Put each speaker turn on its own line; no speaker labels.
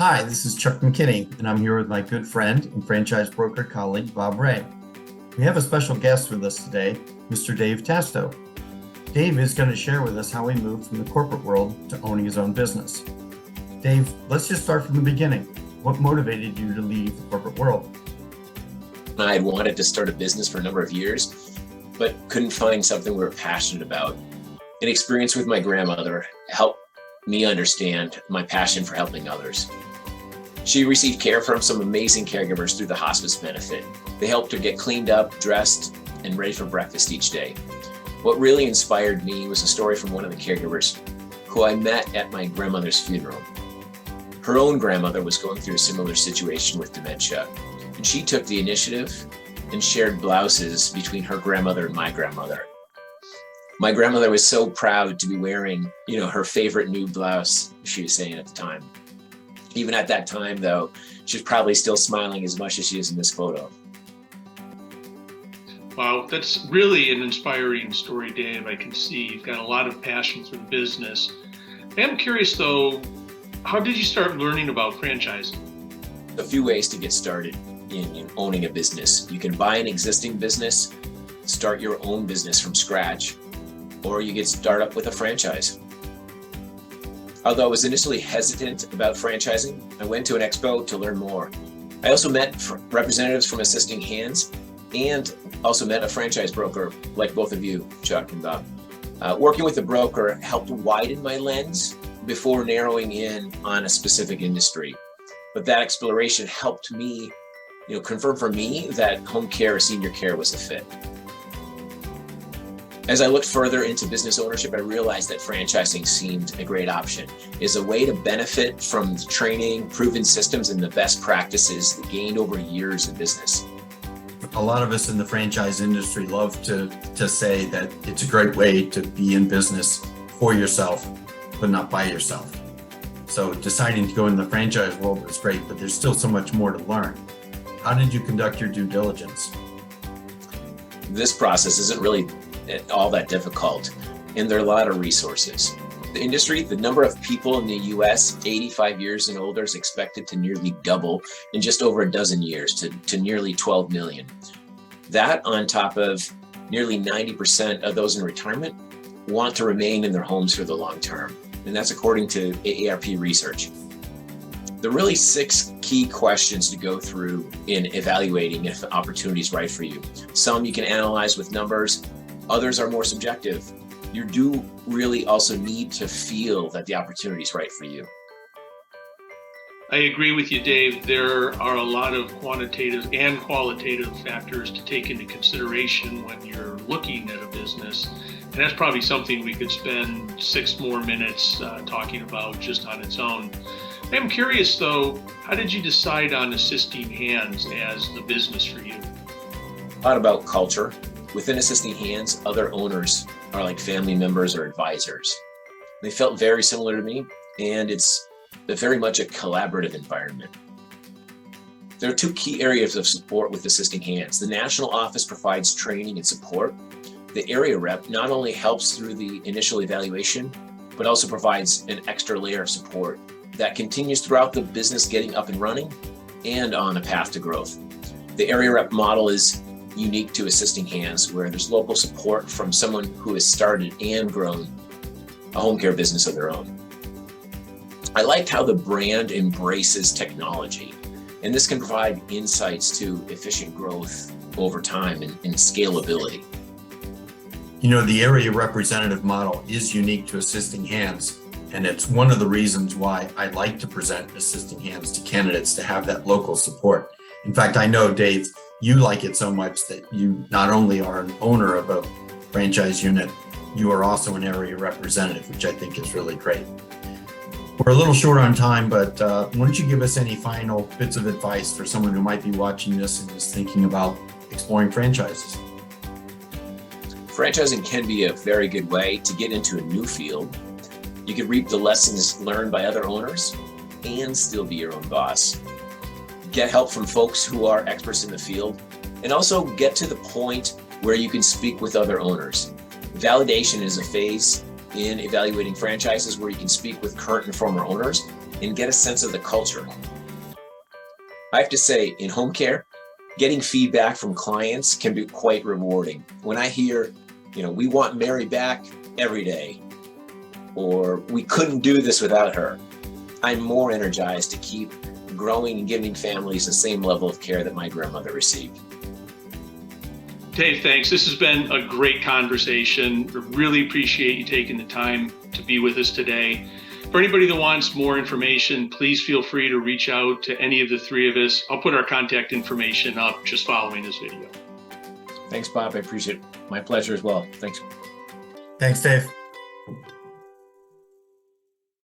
Hi, this is Chuck McKinney, and I'm here with my good friend and franchise broker colleague, Bob Rea. We have a special guest with us today, Mr. Dave Tasto. Dave is going to share with us how he moved from the corporate world to owning his own business. Dave, let's just start from the beginning. What motivated you to leave the corporate world?
I had wanted to start a business for a number of years, but couldn't find something we were passionate about. An experience with my grandmother helped me understand my passion for helping others. She received care from some amazing caregivers through the hospice benefit. They helped her get cleaned up, dressed, and ready for breakfast each day. What really inspired me was a story from one of the caregivers who I met at my grandmother's funeral. Her own grandmother was going through a similar situation with dementia, and she took the initiative and shared blouses between her grandmother and my grandmother. My grandmother was so proud to be wearing, her favorite new blouse, she was saying at the time. Even at that time, though, she's probably still smiling as much as she is in this photo.
Wow, that's really an inspiring story, Dave. I can see you've got a lot of passion for the business. I'm curious, though, how did you start learning about franchising?
A few ways to get started in owning a business. You can buy an existing business, start your own business from scratch, or you get started up with a franchise. Although I was initially hesitant about franchising, I went to an expo to learn more. I also met representatives from Assisting Hands and also met a franchise broker like both of you, Chuck and Bob. Working with a broker helped widen my lens before narrowing in on a specific industry. But that exploration helped me, confirm for me that home care or senior care was a fit. As I looked further into business ownership, I realized that franchising seemed a great option. It's a way to benefit from the training, proven systems, and the best practices gained over years of business.
A lot of us in the franchise industry love to say that it's a great way to be in business for yourself, but not by yourself. So deciding to go in the franchise world was great, but there's still so much more to learn. How did you conduct your due diligence?
This process isn't really all that difficult, and there are a lot of resources. The industry, the number of people in the US 85 years and older is expected to nearly double in just over a dozen years to nearly 12 million. That on top of nearly 90% of those in retirement want to remain in their homes for the long term. And that's according to AARP research. There are really 6 key questions to go through in evaluating if an opportunity is right for you. Some you can analyze with numbers, others are more subjective. You do really also need to feel that the opportunity is right for you.
I agree with you, Dave. There are a lot of quantitative and qualitative factors to take into consideration when you're looking at a business. And that's probably something we could spend 6 more minutes talking about just on its own. I'm curious, though, how did you decide on Assisting Hands as the business for you?
A lot about culture. Within Assisting Hands, other owners are like family members or advisors. They felt very similar to me, and it's very much a collaborative environment. There are 2 key areas of support with Assisting Hands. The national office provides training and support. The area rep not only helps through the initial evaluation, but also provides an extra layer of support that continues throughout the business getting up and running and on a path to growth. The area rep model is unique to Assisting Hands, where there's local support from someone who has started and grown a home care business of their own. I liked how the brand embraces technology, and this can provide insights to efficient growth over time and scalability.
The area representative model is unique to Assisting Hands, and it's one of the reasons why I like to present Assisting Hands to candidates to have that local support. In fact, I know, Dave, you like it so much that you not only are an owner of a franchise unit, you are also an area representative, which I think is really great. We're a little short on time, but why don't you give us any final bits of advice for someone who might be watching this and is thinking about exploring franchises?
Franchising can be a very good way to get into a new field. You can reap the lessons learned by other owners and still be your own boss. Get help from folks who are experts in the field, and also get to the point where you can speak with other owners. Validation is a phase in evaluating franchises where you can speak with current and former owners and get a sense of the culture. I have to say, in home care, getting feedback from clients can be quite rewarding. When I hear, we want Mary back every day, or we couldn't do this without her, I'm more energized to keep growing and giving families the same level of care that my grandmother received.
Dave, thanks. This has been a great conversation. I really appreciate you taking the time to be with us today. For anybody that wants more information, please feel free to reach out to any of the three of us. I'll put our contact information up just following this video.
Thanks, Bob. I appreciate it. My pleasure as well. Thanks.
Thanks, Dave.